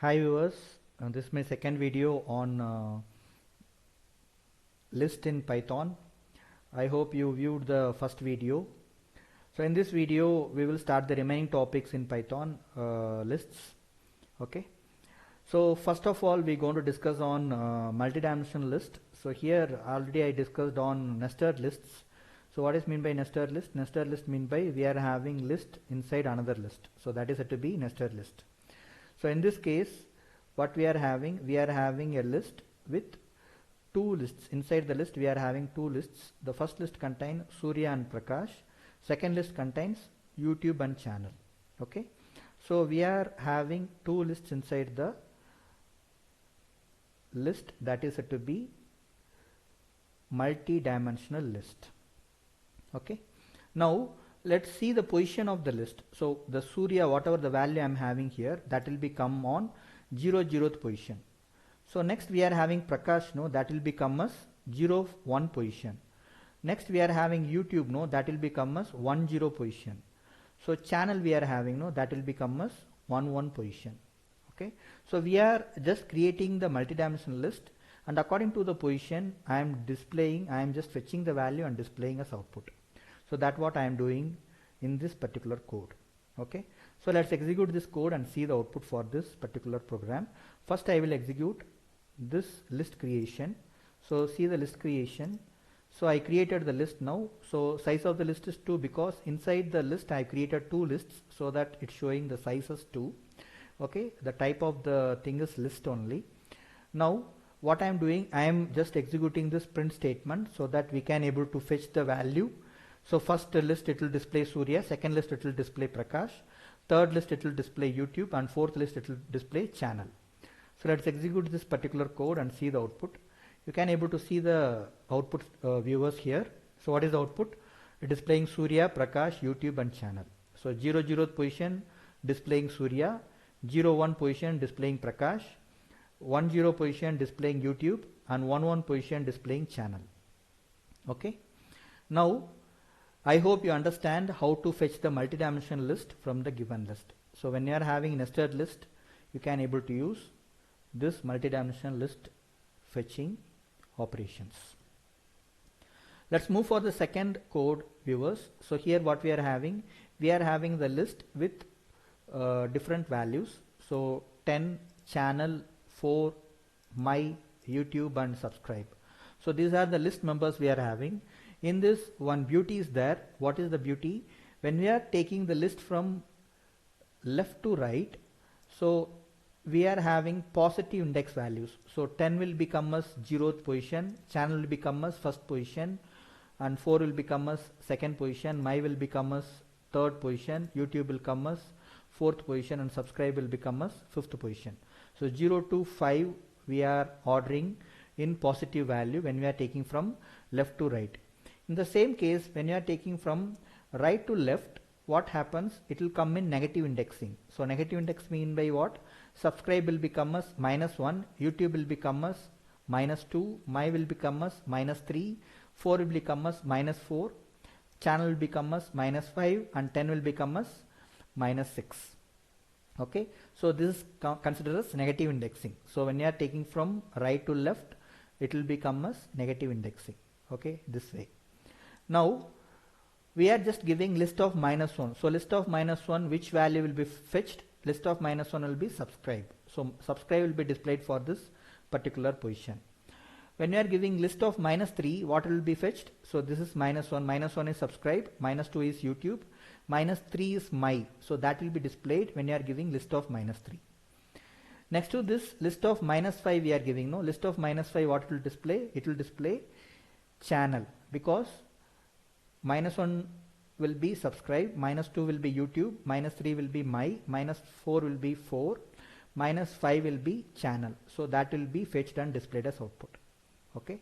Hi viewers, this is my second video on list in Python. I hope you viewed the first video. So in this video we will start the remaining topics in Python lists. Okay. So first of all we're going to discuss on multidimensional list. So here already I discussed on nested lists. So what is mean by nested list? Nested list mean by we are having list inside another list. So that is said to be nested list. So in this case what we are having a list with two lists. Inside the list we are having two lists. The first list contains Surya and Prakash. Second list contains YouTube and channel. Okay. So we are having two lists inside the list, that is said to be multi-dimensional list. Okay. Now let's see the position of the list. So the Surya, whatever the value I am having here, that will become on 0th position. So next we are having Prakash, no, that will become as 1 position. Next we are having YouTube, no, that will become as 10 position. So channel we are having, no, that will become as 11 position. Okay. So we are just creating the multidimensional list, and according to the position I am just fetching the value and displaying as output. So that's what I am doing in this particular code. Okay. So let's execute this code and see the output for this particular program. First I will execute this list creation. So see the list creation. So I created the list now. So size of the list is 2 because inside the list I created two lists, so that it's showing the size as 2. Okay. The type of the thing is list only. Now what I am doing, I am just executing this print statement so that we can able to fetch the value. So first list it will display Surya, second list it will display Prakash, third list it will display YouTube, and fourth list it will display channel. So let's execute this particular code and see the output. You can able to see the output viewers here. So what is the output? It is displaying Surya, Prakash, YouTube and channel. So 0th position displaying Surya, 1 position displaying Prakash, 10 position displaying YouTube, and 11 position displaying channel. Okay. Now I hope you understand how to fetch the multidimensional list from the given list. So when you are having nested list, you can able to use this multidimensional list fetching operations. Let's move for the second code, viewers. So here what we are having the list with different values. So 10, channel, 4, my, YouTube and subscribe. So these are the list members we are having. In this, one beauty is there. What is the beauty? When we are taking the list from left to right, so we are having positive index values. So 10 will become as 0th position, channel will become as first position, and 4 will become as second position, my will become as third position, YouTube will come as fourth position, and subscribe will become as fifth position. So 0 to 5 we are ordering in positive value when we are taking from left to right. In the same case, when you are taking from right to left, what happens? It will come in negative indexing. So negative index mean by what? Subscribe will become as -1, YouTube will become as -2, my will become as -3, 4 will become as -4, channel will become as -5, and 10 will become as -6. Okay. So this is considered as negative indexing. So when you are taking from right to left, it will become as negative indexing. Okay, this way. Now we are just giving list of -1. So list of -1, which value will be fetched? List of -1 will be subscribe. So subscribe will be displayed for this particular position. When you are giving list of -3, what will be fetched? So this is -1. -1 is subscribe, -2 is YouTube, -3 is my. So that will be displayed when you are giving list of -3. Next to this list of -5 we are giving, no, list of -5, what will display? It will display channel, because -1 will be subscribe, -2 will be YouTube, -3 will be my, -4 will be 4, -5 will be channel. So that will be fetched and displayed as output. Okay.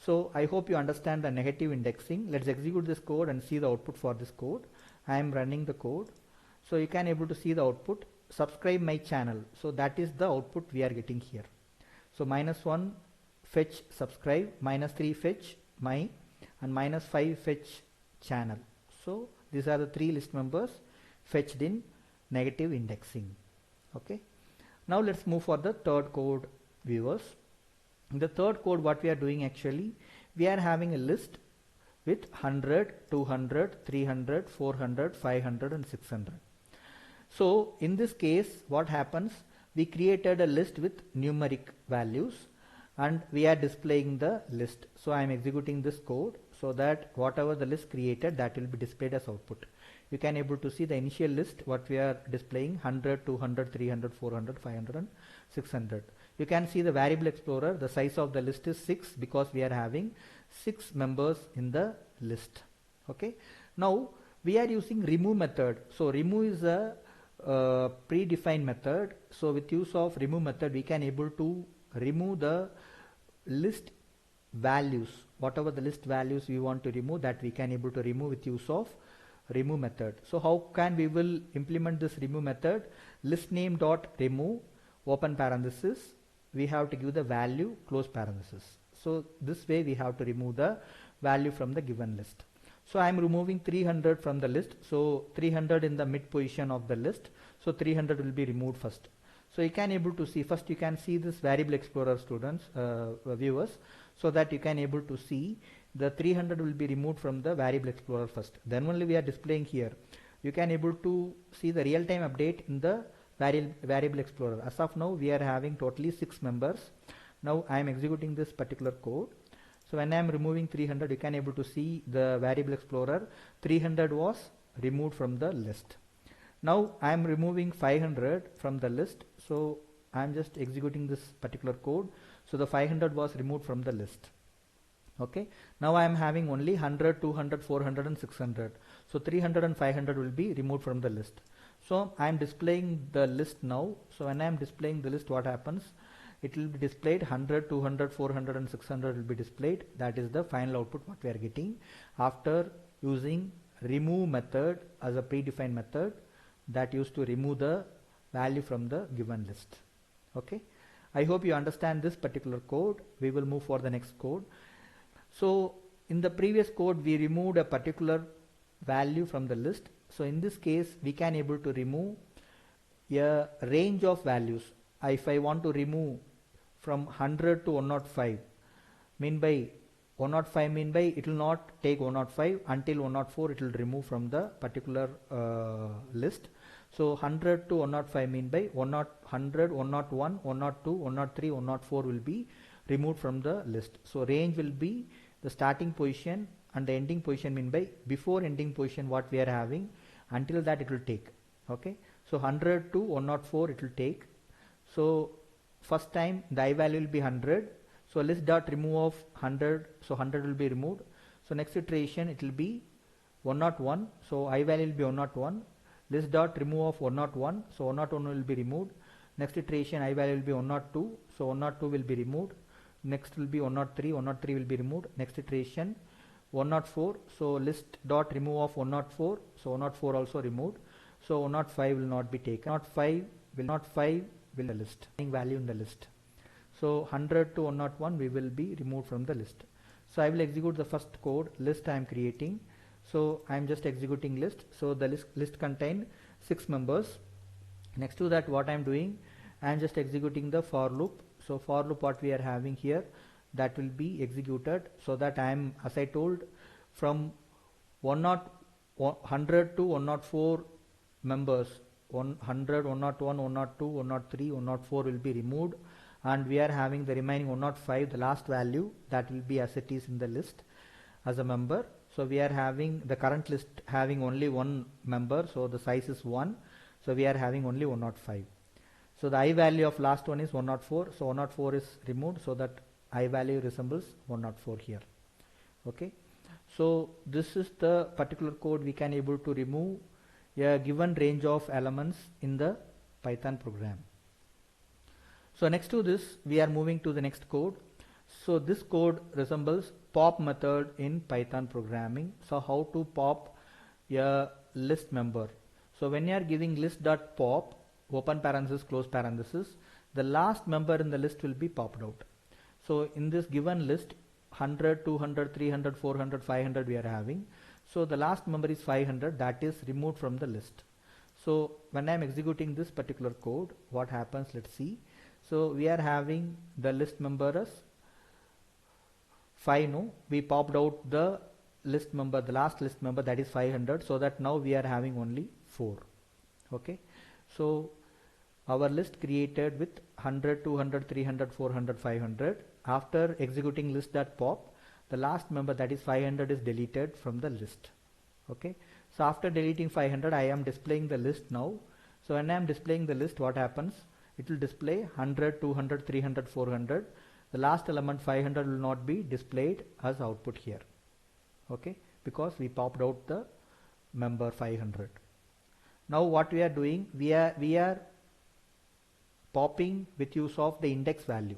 So I hope you understand the negative indexing. Let's execute this code and see the output for this code. I am running the code. So you can able to see the output. Subscribe my channel. So that is the output we are getting here. So -1 fetch subscribe, -3 fetch my, and -5 fetch channel. So these are the three list members fetched in negative indexing. Okay. Now let's move for the third code, viewers. In the third code, what we are doing actually, we are having a list with 100, 200, 300, 400, 500 and 600. So in this case, what happens, we created a list with numeric values and we are displaying the list. So I am executing this code so that whatever the list created, that will be displayed as output. You can able to see the initial list what we are displaying: 100, 200, 300, 400, 500 and 600. You can see the variable explorer, the size of the list is 6 because we are having 6 members in the list. Okay, now we are using remove method. So remove is a predefined method. So with use of remove method, we can able to remove the list values, whatever the list values we want to remove, that we can able to remove with use of remove method. So how can we will implement this remove method? List name dot remove, open parenthesis, we have to give the value, close parenthesis. So this way we have to remove the value from the given list. So I am removing 300 from the list. So 300 in the mid position of the list. So 300 will be removed first. So you can able to see, first you can see this variable explorer, students, viewers, so that you can able to see the 300 will be removed from the variable explorer first. Then only we are displaying here. You can able to see the real-time update in the variable explorer. As of now, we are having totally 6 members. Now I am executing this particular code. So when I am removing 300, you can able to see the variable explorer 300 was removed from the list. Now I am removing 500 from the list. So I am just executing this particular code. So the 500 was removed from the list. Okay. Now I am having only 100, 200, 400 and 600. So 300 and 500 will be removed from the list. So I am displaying the list now. So when I am displaying the list, what happens? It will be displayed 100, 200, 400 and 600 will be displayed. That is the final output what we are getting after using remove method as a predefined method that used to remove the value from the given list. Okay. I hope you understand this particular code. We will move for the next code. So in the previous code, we removed a particular value from the list. So in this case, we can able to remove a range of values. If I want to remove from 100 to 105, mean by 105 mean by it will not take 105 until 104 it will remove from the particular list. So 100 to 105 mean by 100, 101, 102, 103, 104 will be removed from the list. So range will be the starting position and the ending position, mean by before ending position what we are having, until that it will take. Okay. So 100 to 104 it will take. So first time the I value will be 100. So list dot remove of 100. So 100 will be removed. So next iteration it will be 101. So I value will be 101. List dot remove of 101. So 101 will be removed. Next iteration I value will be 102. So 102 will be removed. Next will be 103. 103 will be removed. Next iteration 104. So list dot remove of 104. So 104 also removed. So 105 will not be taken. 105 will the list value in the list. So 100 to 101 we will be removed from the list. So I will execute the first code. List I am creating. So I am just executing list. So the list contain 6 members. Next to that, what I am doing, I am just executing the for loop. So for loop what we are having here, that will be executed, so that I am, as I told, from 100 to 104 members, 100, 101, 102, 103, 104 will be removed, and we are having the remaining 105, the last value, that will be as it is in the list as a member. So we are having the current list having only one member, so the size is 1. So we are having only 105. So the I value of last one is 104. So 104 is removed, so that I value resembles 104 here. Okay. So this is the particular code we can able to remove a given range of elements in the Python program. So next to this, we are moving to the next code. So this code resembles pop method in Python programming. So how to pop a list member. So when you are giving list.pop, open parenthesis, close parenthesis, the last member in the list will be popped out. So in this given list, 100, 200, 300, 400, 500 we are having. So the last member is 500, that is removed from the list. So when I am executing this particular code, what happens, let's see. So we are having the list member as 5, no, we popped out the list member, the last list member, that is 500, so that now we are having only 4. Okay, so our list created with 100, 200, 300, 400, 500. After executing list.pop, the last member, that is 500, is deleted from the list. Okay, so after deleting 500, I am displaying the list now. So when I am displaying the list, what happens? It will display 100, 200, 300, 400. The last element 500 will not be displayed as output here. Okay, because we popped out the member 500. Now what we are doing, we are popping with use of the index value.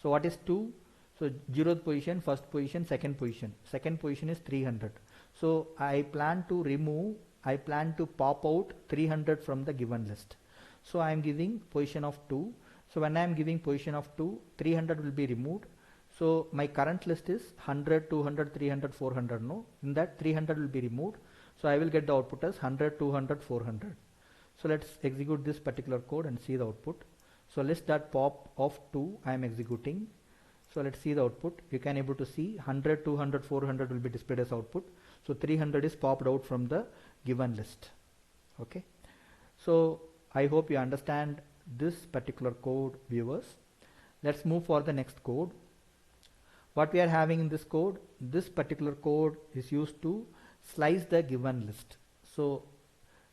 So what is 2? So 0th position, first position, second position. Second position is 300. So I plan to pop out 300 from the given list. So I am giving position of 2. So when I am giving position of 2, 300 will be removed. So my current list is 100, 200, 300, 400. No, in that 300 will be removed. So I will get the output as 100, 200, 400. So let's execute this particular code and see the output. So list.pop of 2 I am executing. So let's see the output. You can able to see 100, 200, 400 will be displayed as output. So 300 is popped out from the given list. Okay. So I hope you understand this particular code, viewers. Let's move for the next code. What we are having in this code, this particular code is used to slice the given list. So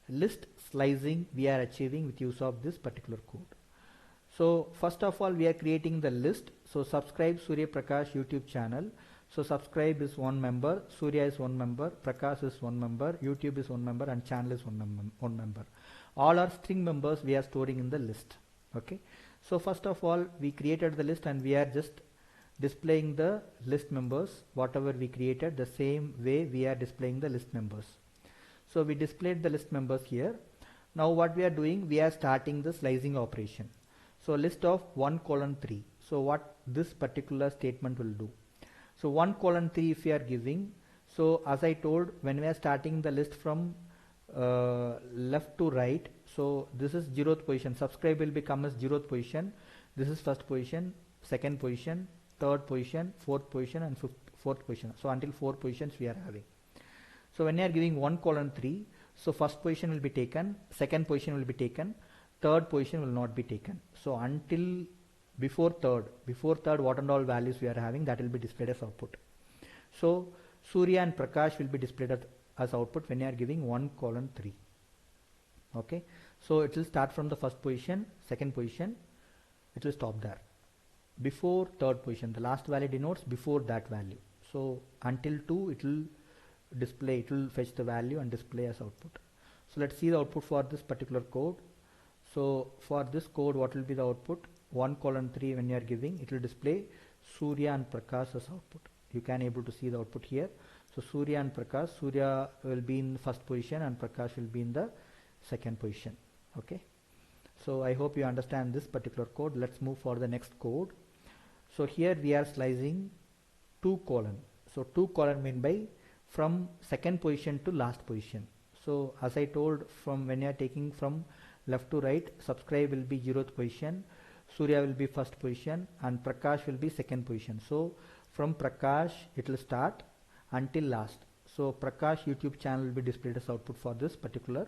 list slicing we are achieving with use of this particular code. So first of all, we are creating the list. So subscribe Surya Prakash YouTube channel. So subscribe is one member, Surya is one member, Prakash is one member, YouTube is one member, and channel is one member. All are string members we are storing in the list. Okay. So first of all, we created the list and we are just displaying the list members. Whatever we created, the same way we are displaying the list members. So we displayed the list members here. Now what we are doing, we are starting the slicing operation. So list of 1:3. So what this particular statement will do. So 1:3 if we are giving. So as I told, when we are starting the list from left to right, so this is 0th position. Subscribe will become as 0th position. This is first position, second position, third position, fourth position, and fourth position. So until 4 positions we are having. So when you are giving 1:3, so first position will be taken, second position will be taken, third position will not be taken. So until before third what and all values we are having, that will be displayed as output. So Surya and Prakash will be displayed as output when you are giving 1:3. Okay, so it will start from the first position, second position, it will stop there. Before third position, the last value denotes before that value. So until 2 it will display, it will fetch the value and display as output. So let's see the output for this particular code. So for this code, what will be the output? 1:3 when you are giving, it will display Surya and Prakash as output. You can able to see the output here. So Surya and Prakash, Surya will be in first position and Prakash will be in the second position. Okay. So I hope you understand this particular code. Let's move for the next code. So here we are slicing 2:. So 2:, mean by from second position to last position. So as I told, from when you are taking from left to right, subscribe will be 0th position, Surya will be first position, and Prakash will be second position. So from Prakash it will start until last. So Prakash YouTube channel will be displayed as output for this particular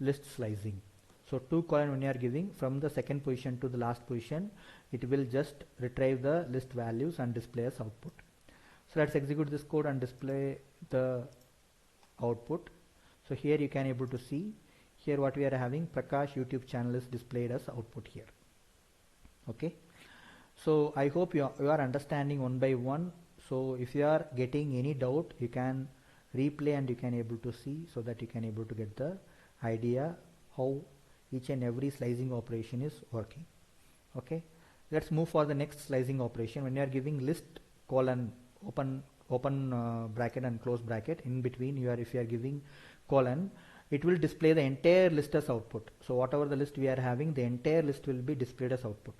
list slicing. So 2:, when you are giving from the second position to the last position, it will just retrieve the list values and display as output. So let's execute this code and display the output. So here you can able to see here what we are having, Prakash YouTube channel is displayed as output here. Okay. So I hope you are understanding one by one. So if you are getting any doubt, you can replay and you can able to see, so that you can able to get the idea how each and every slicing operation is working. Okay. Let's move for the next slicing operation. When you are giving list colon, open bracket and close bracket, in between if you are giving colon, it will display the entire list as output. So whatever the list we are having, the entire list will be displayed as output.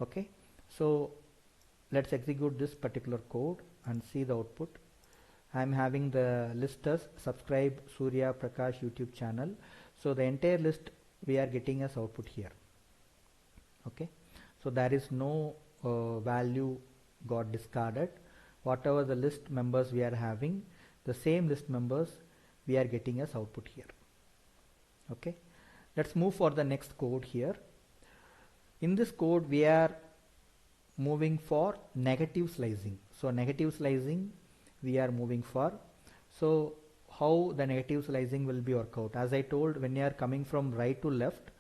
Okay. So let's execute this particular code and see the output. I am having the list as subscribe Surya Prakash YouTube channel. So the entire list we are getting as output here. Okay, so there is no value got discarded. Whatever the list members we are having, the same list members we are getting as output here. Okay, let's move for the next code here. In this code we are moving for negative slicing. So negative slicing we are moving for. So how the negative slicing will be work out? As I told, when you are coming from right to left,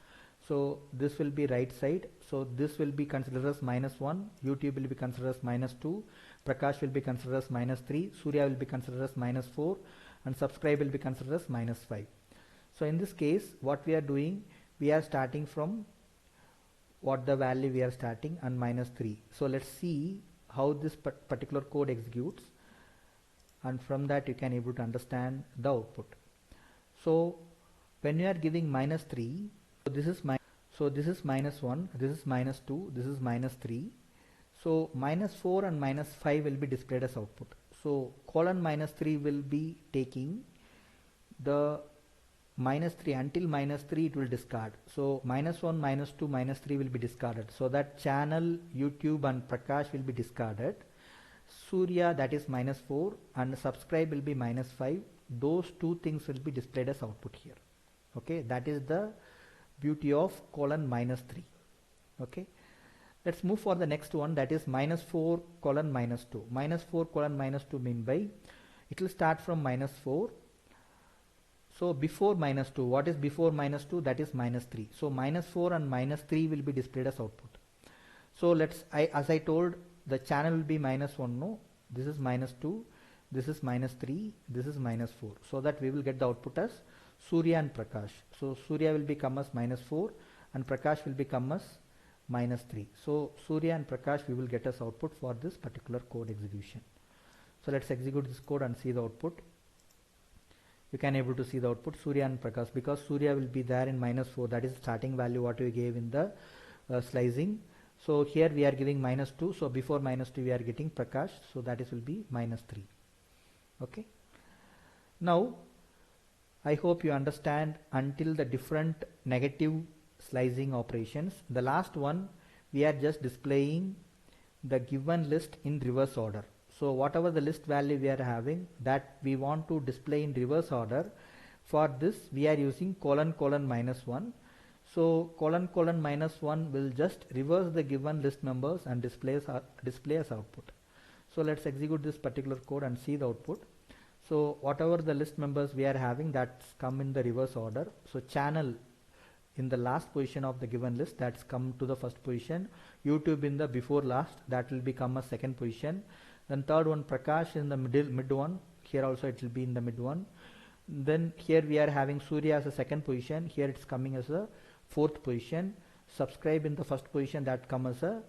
so this will be right side, so this will be considered as -1, YouTube will be considered as -2, Prakash will be considered as -3, Surya will be considered as -4, and subscribe will be considered as -5. So in this case what we are doing, we are starting from what the value we are starting and -3. So let's see how this particular code executes, and from that you can able to understand the output. So when you are giving -3, so this is -1, this is -2, this is -3. So -4 and -5 will be displayed as output. So colon -3 will be taking the -3 until -3 it will discard. So -1, -2, -3 will be discarded. So that channel, YouTube and Prakash will be discarded. Surya, that is -4, and subscribe will be -5. Those two things will be displayed as output here. Okay, that is the beauty of colon -3. Okay, let's move for the next one, that is -4 colon -2. -4 colon -2 mean by it will start from -4. So before -2, what is before -2? That is -3. So -4 and -3 will be displayed as output. So as I told, the channel will be -1. No, this is -2, this is -3, this is -4. So that we will get the output as Surya and Prakash. So Surya will become as -4 and Prakash will become as -3. So Surya and Prakash we will get as output for this particular code execution. So let's execute this code and see the output. You can able to see the output Surya and Prakash, because Surya will be there in -4, that is the starting value what we gave in the slicing. So here we are giving -2, so before -2 we are getting Prakash, so that is will be -3. Okay, now I hope you understand until the different negative slicing operations. The last one, we are just displaying the given list in reverse order. So whatever the list value we are having, that we want to display in reverse order. For this we are using colon -1. So colon -1 will just reverse the given list members and display as output. So let's execute this particular code and see the output. So whatever the list members we are having, that's come in the reverse order. So channel in the last position of the given list, that's come to the first position. YouTube in the before last, that will become a second position. Then third one, Prakash in the mid one. Here also it will be in the mid one. Then here we are having Surya as a second position. Here it's coming as a fourth position. Subscribe in the first position, that come as a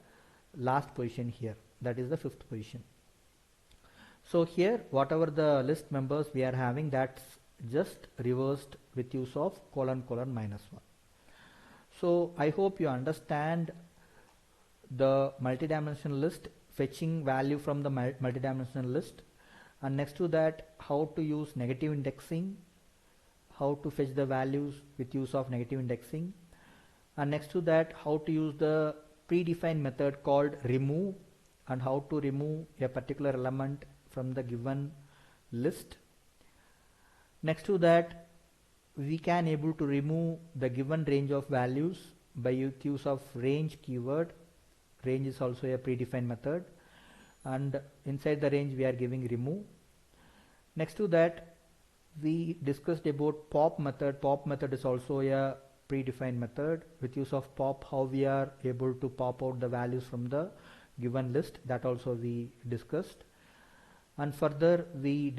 last position here. That is the fifth position. So here whatever the list members we are having, that's just reversed with use of colon -1. So I hope you understand the multidimensional list, fetching value from the multidimensional list, and next to that how to use negative indexing, how to fetch the values with use of negative indexing, and next to that how to use the predefined method called remove, and how to remove a particular element from the given list. Next to that we can able to remove the given range of values by use of range keyword. Range is also a predefined method, and inside the range we are giving remove. Next to that we discussed about pop method. Pop method is also a predefined method. With use of pop, how we are able to pop out the values from the given list, that also we discussed. And further we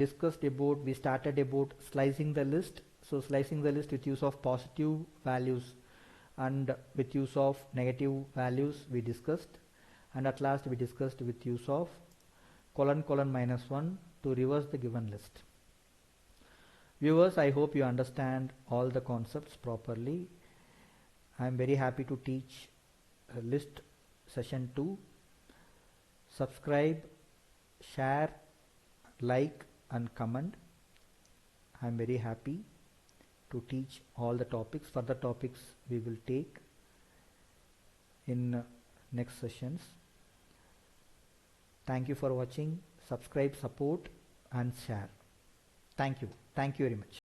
started about slicing the list. So slicing the list with use of positive values and with use of negative values we discussed, and at last we discussed with use of colon -1 to reverse the given list. Viewers, I hope you understand all the concepts properly. I am very happy to teach list session 2. Subscribe, share, like and comment. I am very happy. to teach all the topics. Further topics we will take in next sessions. Thank you for watching. Subscribe, support and share. Thank you very much.